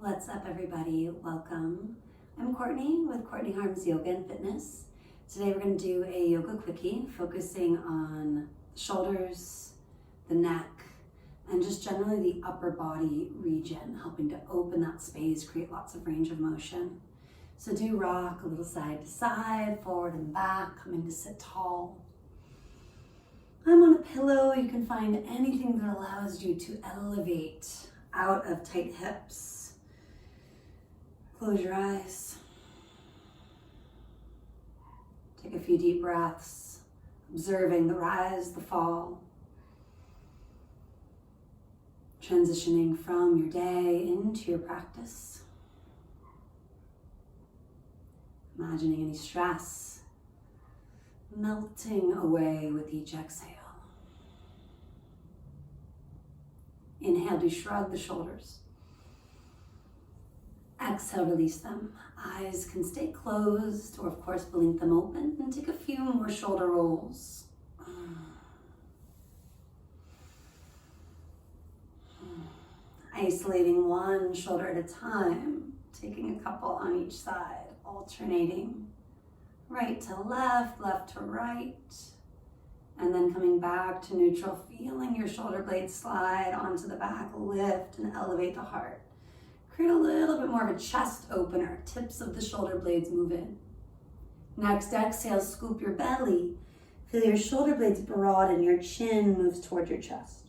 What's up, everybody? Welcome. I'm Courtney with Courtney Harms Yoga and Fitness. Today we're going to do a yoga quickie focusing on the shoulders, the neck, and just generally the upper body region, helping to open that space, create lots of range of motion. So do rock a little side to side, forward and back, coming to sit tall. I'm on a pillow. You can find anything that allows you to elevate out of tight hips. Close your eyes. Take a few deep breaths, observing the rise, the fall. Transitioning from your day into your practice. Imagining any stress melting away with each exhale. Inhale to shrug the shoulders. Exhale, release them. Eyes can stay closed or of course blink them open and take a few more shoulder rolls. Isolating one shoulder at a time, taking a couple on each side, alternating right to left, left to right, and then coming back to neutral, feeling your shoulder blades slide onto the back, lift and elevate the heart. Create a little bit more of a chest opener. Tips of the shoulder blades move in. Next, exhale, scoop your belly. Feel your shoulder blades broaden. Your chin moves toward your chest.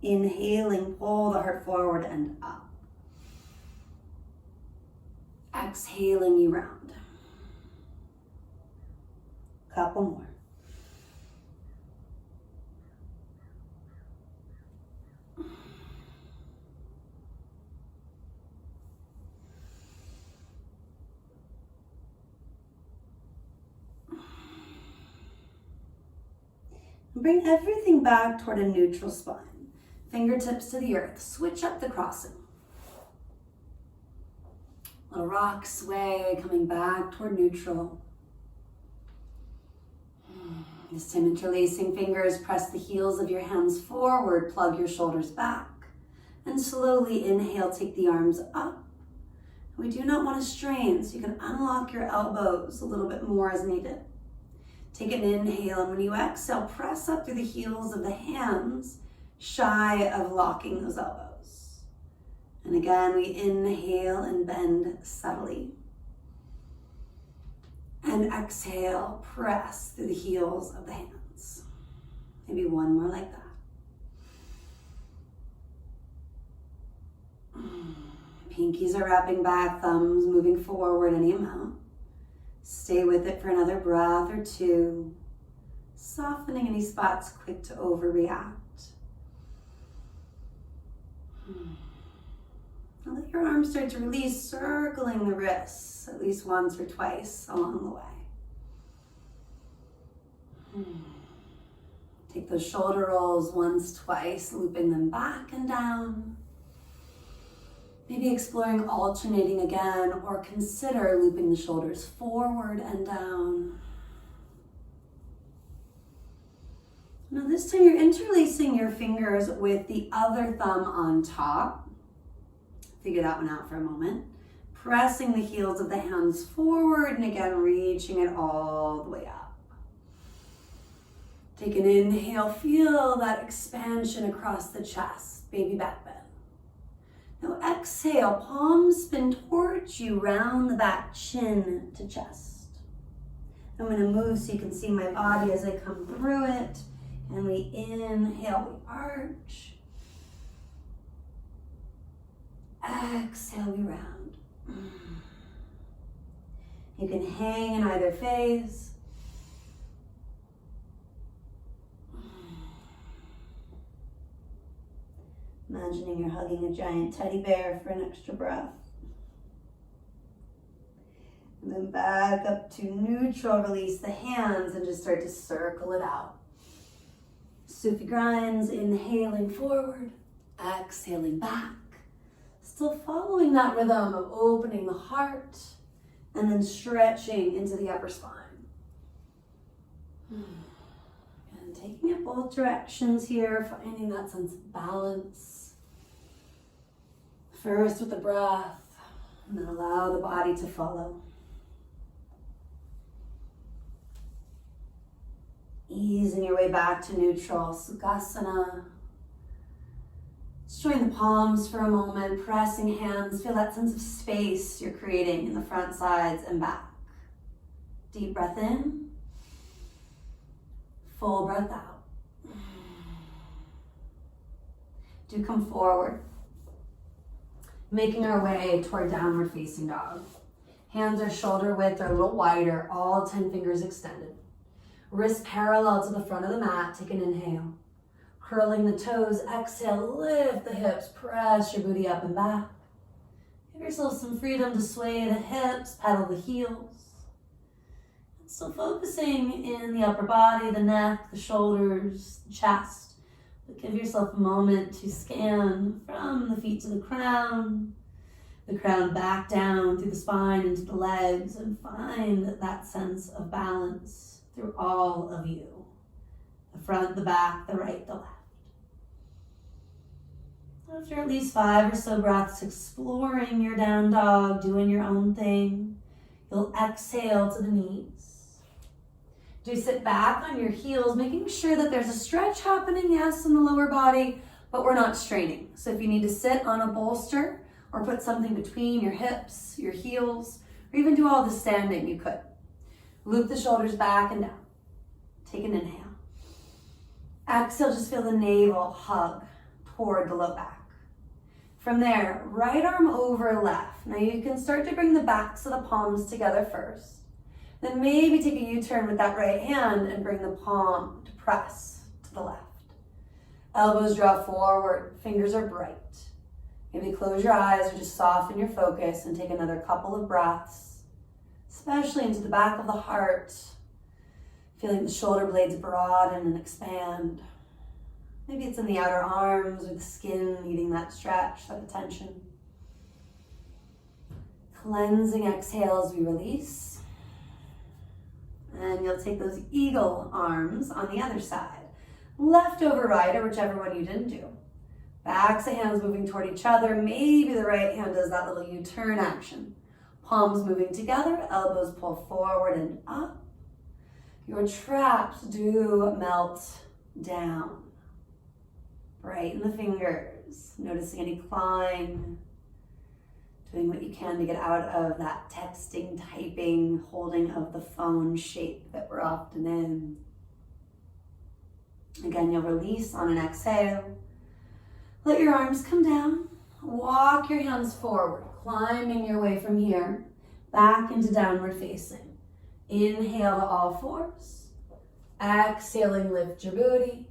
Inhaling, pull the heart forward and up. Exhaling, you round. Couple more. Bring everything back toward a neutral spine. Fingertips to the earth. Switch up the crossing. Little rock sway, coming back toward neutral. This time interlacing fingers, press the heels of your hands forward, plug your shoulders back. And slowly inhale, take the arms up. We do not want to strain, so you can unlock your elbows a little bit more as needed. Take an inhale, and when you exhale, press up through the heels of the hands, shy of locking those elbows. And again, we inhale and bend subtly. And exhale, press through the heels of the hands. Maybe one more like that. Pinkies are wrapping back, thumbs moving forward any amount. Stay with it for another breath or two, softening any spots quick to overreact. Now let your arms start to release, circling the wrists at least once or twice along the way. Take those shoulder rolls once, twice, looping them back and down. Maybe exploring alternating again, or consider looping the shoulders forward and down. Now this time you're interlacing your fingers with the other thumb on top. Figure that one out for a moment. Pressing the heels of the hands forward and again reaching it all the way up. Take an inhale, feel that expansion across the chest, baby back bend. Now exhale, palms spin towards you, round the back, chin to chest. I'm going to move so you can see my body as I come through it. And we inhale, we arch. Exhale, we round. You can hang in either phase. Imagining you're hugging a giant teddy bear for an extra breath. And then back up to neutral, release the hands and just start to circle it out. Sufi grinds, inhaling forward, exhaling back. Still following that rhythm of opening the heart and then stretching into the upper spine. And taking it both directions here, finding that sense of balance. First with the breath, and then allow the body to follow. Easing your way back to neutral, Sukhasana. Just join the palms for a moment, pressing hands. Feel that sense of space you're creating in the front, sides, and back. Deep breath in. Full breath out. Do come forward. Making our way toward downward facing dog. Hands are shoulder width or a little wider, all 10 fingers extended. Wrists parallel to the front of the mat. Take an inhale. Curling the toes, exhale, lift the hips, press your booty up and back. Give yourself some freedom to sway the hips, pedal the heels. And still focusing in the upper body, the neck, the shoulders, the chest. But give yourself a moment to scan from the feet to the crown back down through the spine into the legs, and find that sense of balance through all of you. The front, the back, the right, the left. After at least 5 or so breaths exploring your down dog, doing your own thing, you'll exhale to the knees. Do sit back on your heels, making sure that there's a stretch happening, yes, in the lower body, but we're not straining. So if you need to sit on a bolster or put something between your hips, your heels, or even do all the standing, you could. Loop the shoulders back and down. Take an inhale. Exhale, just feel the navel hug toward the low back. From there, right arm over left. Now you can start to bring the backs of the palms together first. Then maybe take a U-turn with that right hand and bring the palm to press to the left. Elbows draw forward, fingers are bright. Maybe close your eyes or just soften your focus and take another couple of breaths, especially into the back of the heart, feeling the shoulder blades broaden and expand. Maybe it's in the outer arms or the skin needing that stretch, that attention. Cleansing exhale as we release. And you'll take those eagle arms on the other side. Left over right, or whichever one you didn't do. Backs of hands moving toward each other. Maybe the right hand does that little U-turn action. Palms moving together, elbows pull forward and up. Your traps do melt down. Brighten the fingers, noticing any climb. Doing what you can to get out of that texting, typing, holding of the phone shape that we're often in. Again, you'll release on an exhale. Let your arms come down. Walk your hands forward, climbing your way from here back into downward facing. Inhale to all fours. Exhaling, lift your booty.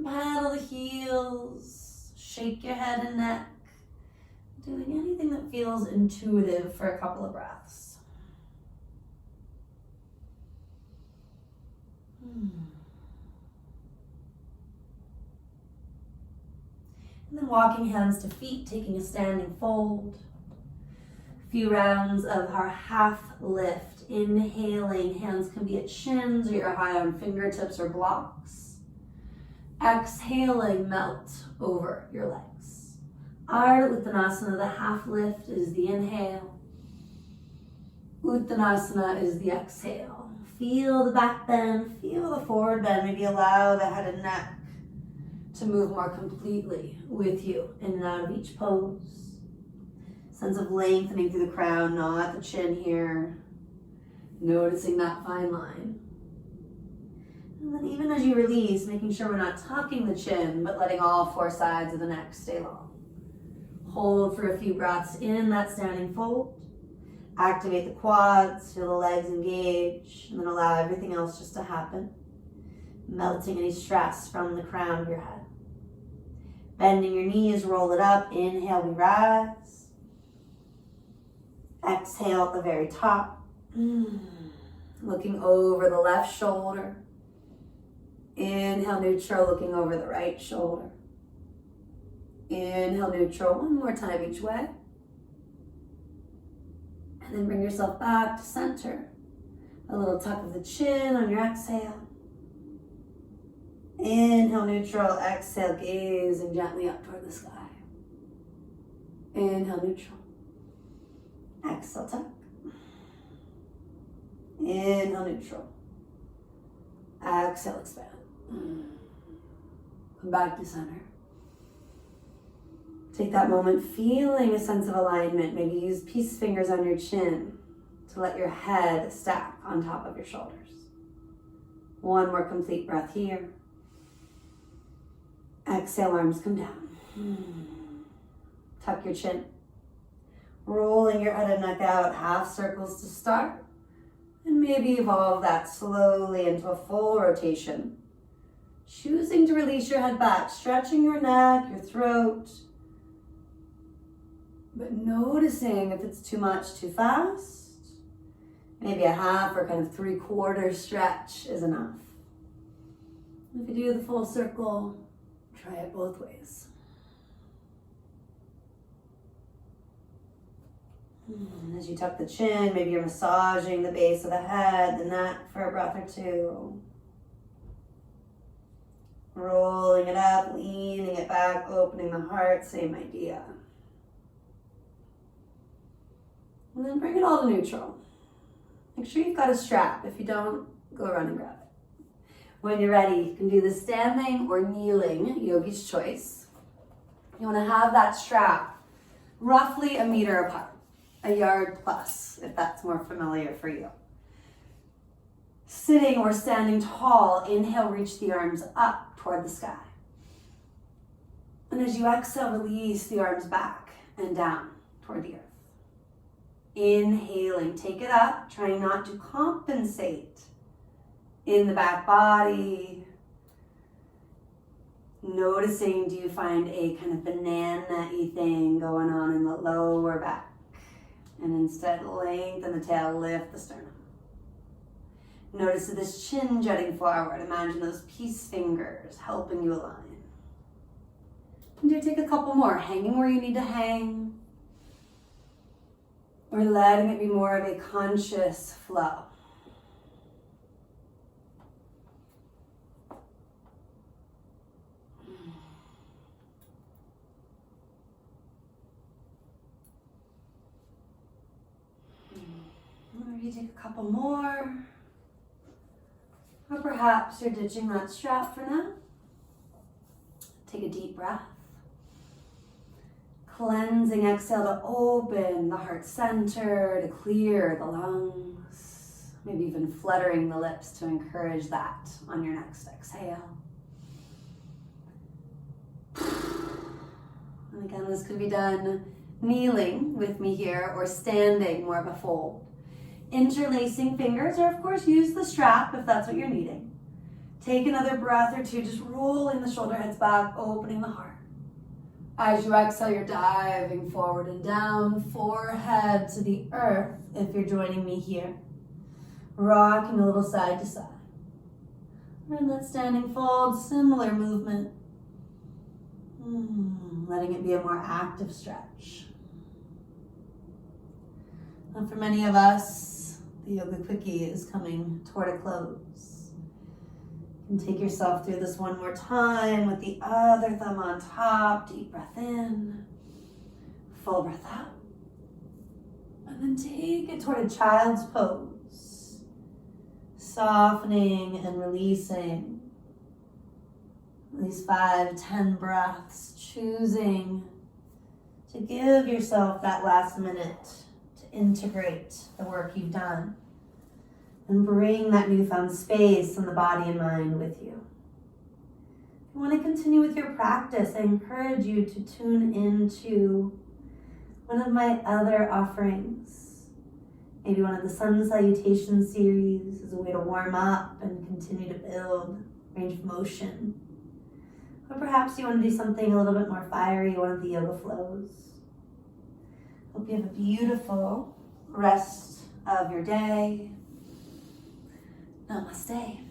Paddle the heels. Shake your head and neck. Doing anything that feels intuitive for a couple of breaths. And then walking hands to feet, taking a standing fold. A few rounds of our half lift. Inhaling, hands can be at shins or you're high on fingertips or blocks. Exhaling, melt over your legs. Ardha Uttanasana, the half lift, is the inhale. Uttanasana is the exhale. Feel the back bend, feel the forward bend. Maybe allow the head and neck to move more completely with you in and out of each pose. Sense of lengthening through the crown, not the chin here. Noticing that fine line. And then even as you release, making sure we're not tucking the chin, but letting all 4 sides of the neck stay long. Hold for a few breaths in that standing fold. Activate the quads, feel the legs engage, and then allow everything else just to happen. Melting any stress from the crown of your head. Bending your knees, roll it up. Inhale, we rise. Exhale at the very top. Looking over the left shoulder. Inhale, neutral, looking over the right shoulder. Inhale, neutral, one more time each way. And then bring yourself back to center. A little tuck of the chin on your exhale. Inhale, neutral, exhale, gazing gently up toward the sky. Inhale, neutral. Exhale, tuck. Inhale, neutral. Exhale, expand. Come back to center. Take that moment feeling a sense of alignment. Maybe use peace fingers on your chin to let your head stack on top of your shoulders. One more complete breath here. Exhale, arms come down. Tuck your chin. Rolling your head and neck out, half circles to start. And maybe evolve that slowly into a full rotation. Choosing to release your head back, stretching your neck, your throat. But noticing if it's too much, too fast. Maybe a half or kind of 3/4 stretch is enough. If you do the full circle, try it both ways. And as you tuck the chin, maybe you're massaging the base of the head, the neck for a breath or two. Rolling it up, leaning it back, opening the heart, same idea. And then bring it all to neutral. Make sure you've got a strap. If you don't, go run and grab it. When you're ready, you can do the standing or kneeling, yogi's choice. You want to have that strap roughly 1 meter apart, 1 yard plus, if that's more familiar for you. Sitting or standing tall, inhale, reach the arms up toward the sky. And as you exhale, release the arms back and down toward the earth. Inhaling, take it up, trying not to compensate in the back body. Noticing, do you find a kind of banana-y thing going on in the lower back? And instead, lengthen the tail, lift the sternum. Notice this chin jutting forward. Imagine those peace fingers helping you align. And do take a couple more, hanging where you need to hang. Or letting it be more of a conscious flow. Maybe take a couple more. Or perhaps you're ditching that strap for now. Take a deep breath. Cleansing exhale to open the heart center, to clear the lungs. Maybe even fluttering the lips to encourage that on your next exhale. And again, this could be done kneeling with me here or standing, more of a fold. Interlacing fingers, or of course use the strap if that's what you're needing. Take another breath or two, just rolling the shoulder heads back, opening the heart. As you exhale, you're diving forward and down, forehead to the earth if you're joining me here. Rocking a little side to side. And that standing fold, similar movement. Letting it be a more active stretch. And for many of us, the Yoga Quickie is coming toward a close. And take yourself through this one more time with the other thumb on top. Deep breath in, full breath out. And then take it toward a child's pose. Softening and releasing. These 5-10 breaths, choosing to give yourself that last minute to integrate the work you've done. And bring that newfound space in the body and mind with you. If you want to continue with your practice, I encourage you to tune into one of my other offerings. Maybe one of the sun salutation series as a way to warm up and continue to build range of motion. Or perhaps you want to do something a little bit more fiery, one of the yoga flows. Hope you have a beautiful rest of your day. Namaste.